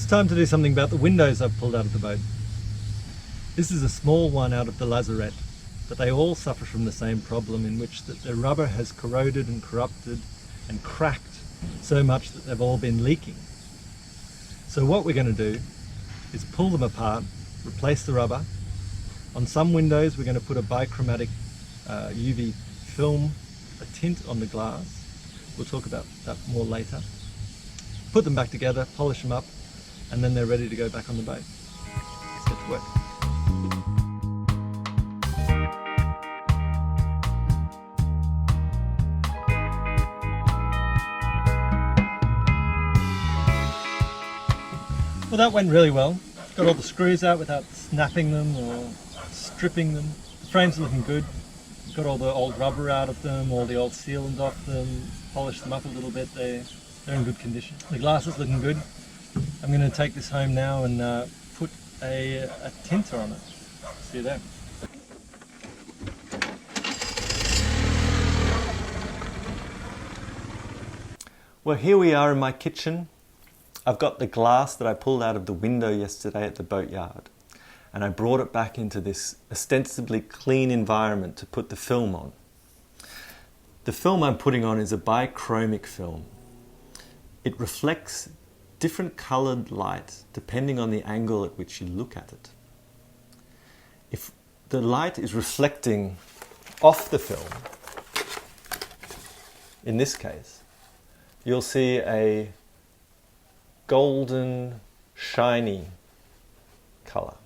It's time to do something about the windows I've pulled out of the boat. This is a small one out of the lazarette, but they all suffer from the same problem, in which that the rubber has corroded and corrupted and cracked so much that they've all been leaking. So what we're going to do is pull them apart, replace the rubber. On some windows we're going to put a bichromatic UV film, a tint on the glass. We'll talk about that more later. Put them back together, polish them up, and then they're ready to go back on the boat. Let's get to work. Well, that went really well. Got all the screws out without snapping them or stripping them. The frames are looking good. Got all the old rubber out of them, all the old sealant off them, polished them up a little bit. They're in good condition. The glass is looking good. I'm going to take this home now and put a tinter on it. See you there. Well, here we are in my kitchen. I've got the glass that I pulled out of the window yesterday at the boatyard, and I brought it back into this ostensibly clean environment to put the film on. The film I'm putting on is a bichromic film. It reflects different coloured light depending on the angle at which you look at it. If the light is reflecting off the film, in this case, you'll see a golden, shiny colour.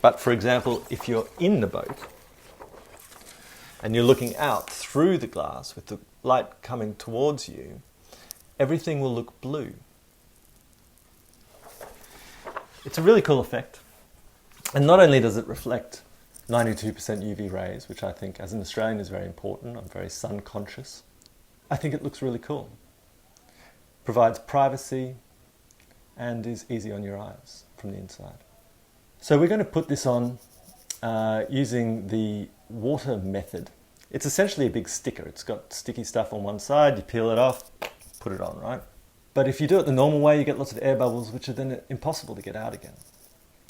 But for example, if you're in the boat and you're looking out through the glass with the light coming towards you, everything will look blue. It's a really cool effect. And not only does it reflect 92% UV rays, which I think as an Australian is very important, I'm very sun conscious, I think it looks really cool. Provides privacy and is easy on your eyes from the inside. So we're going to put this on using the water method. It's essentially a big sticker. It's got sticky stuff on one side, you peel it off, put it on, right? But if you do it the normal way, you get lots of air bubbles, which are then impossible to get out again.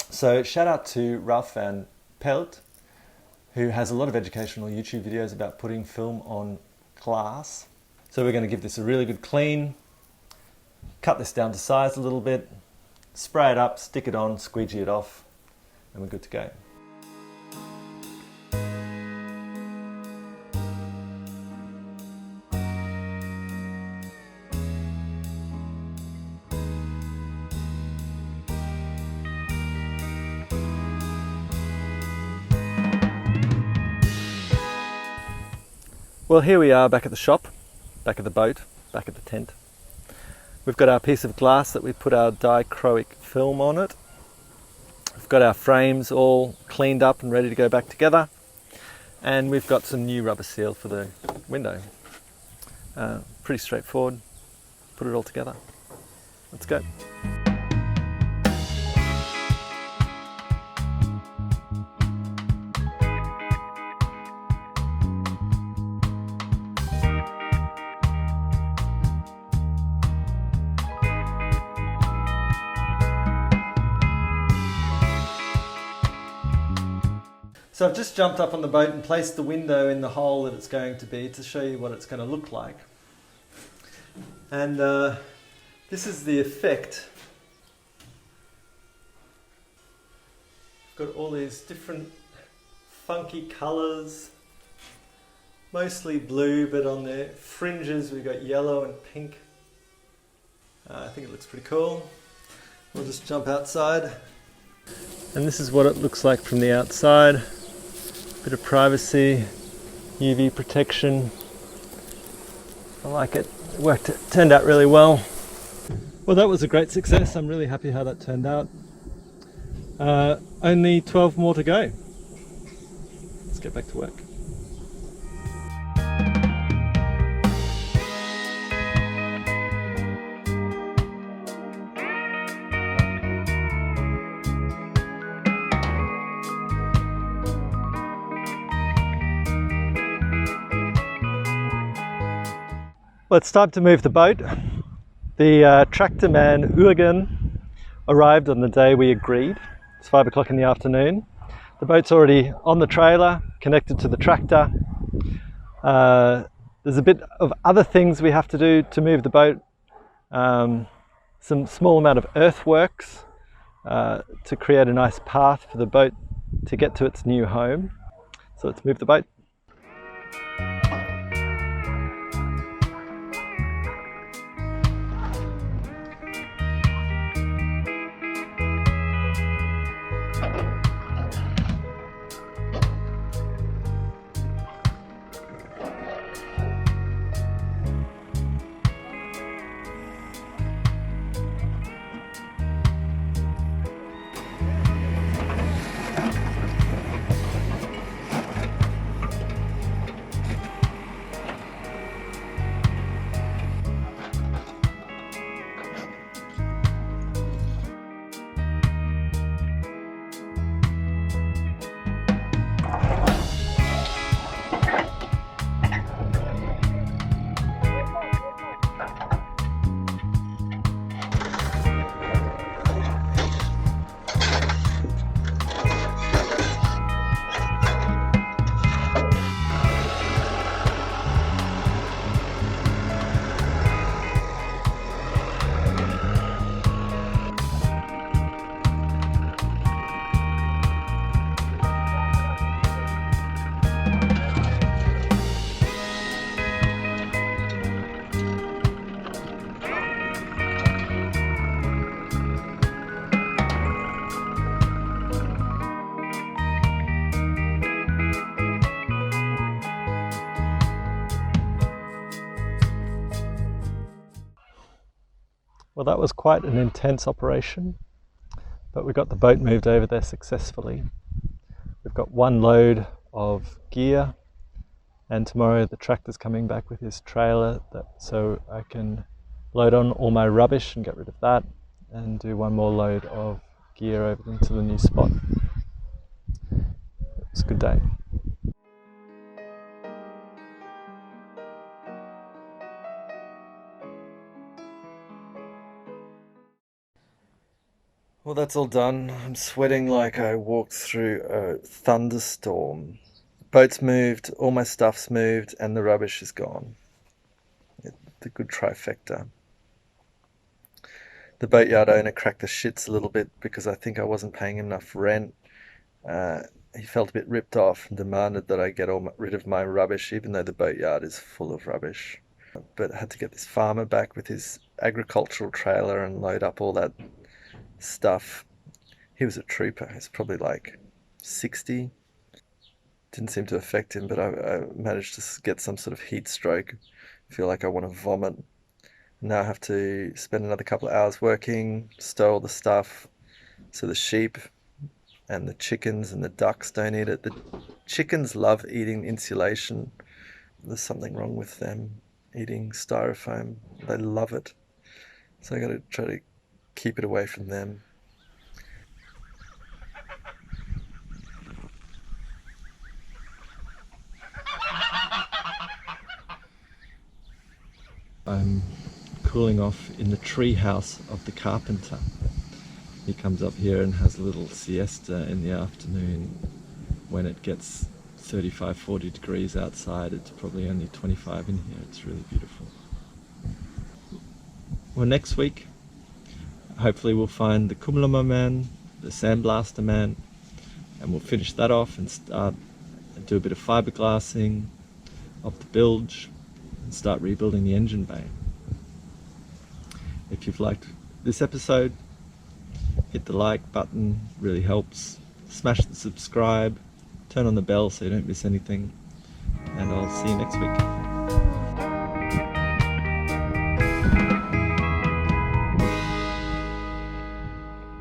So shout out to Ralf van Pelt, who has a lot of educational YouTube videos about putting film on glass. So we're going to give this a really good clean, cut this down to size a little bit, spray it up, stick it on, squeegee it off, and we're good to go. Well, here we are back at the shop, back at the boat, back at the tent. We've got our piece of glass that we put our dichroic film on it. We've got our frames all cleaned up and ready to go back together. And we've got some new rubber seal for the window. Pretty straightforward. Put it all together. Let's go. So I've just jumped up on the boat and placed the window in the hole that it's going to be to show you what it's going to look like. And this is the effect. I've got all these different funky colours, mostly blue, but on the fringes we've got yellow and pink. I think it looks pretty cool. We'll just jump outside. And this is what it looks like from the outside. Bit of privacy, UV protection. I like it. It turned out really well. Well, that was a great success. I'm really happy how that turned out. Only 12 more to go. Let's get back to work. Well, it's time to move the boat. The tractor man Aegean arrived on the day we agreed. It's 5 o'clock in the afternoon. The boat's already on the trailer, connected to the tractor. There's a bit of other things we have to do to move the boat. Some small amount of earthworks to create a nice path for the boat to get to its new home. So let's move the boat. Well, that was quite an intense operation, but we got the boat moved over there successfully. We've got one load of gear, and tomorrow the tractor's coming back with his trailer, so I can load on all my rubbish and get rid of that, and do one more load of gear over into the new spot. It's a good day. Well, that's all done. I'm sweating like I walked through a thunderstorm. Boat's moved, all my stuff's moved, and the rubbish is gone. The good trifecta. The boatyard owner cracked the shits a little bit because I think I wasn't paying him enough rent. He felt a bit ripped off and demanded that I get rid of my rubbish, even though the boatyard is full of rubbish. But I had to get this farmer back with his agricultural trailer and load up all that stuff. He was a trooper. He's probably like 60. Didn't seem to affect him, but I managed to get some sort of heat stroke. I feel like I want to vomit. Now I have to spend another couple of hours working, stow all the stuff so the sheep and the chickens and the ducks don't eat it. The chickens love eating insulation. There's something wrong with them eating styrofoam. They love it. So I got to try to keep it away from them. I'm cooling off in the tree house of the carpenter. He comes up here and has a little siesta in the afternoon when it gets 35-40 degrees outside. It's probably only 25 in here. It's really beautiful. Well, next week hopefully we'll find the Kumlama man, the sandblaster man, and we'll finish that off and start and do a bit of fiberglassing of the bilge and start rebuilding the engine bay. If you've liked this episode, hit the like button, really helps. Smash the subscribe, turn on the bell so you don't miss anything, and I'll see you next week.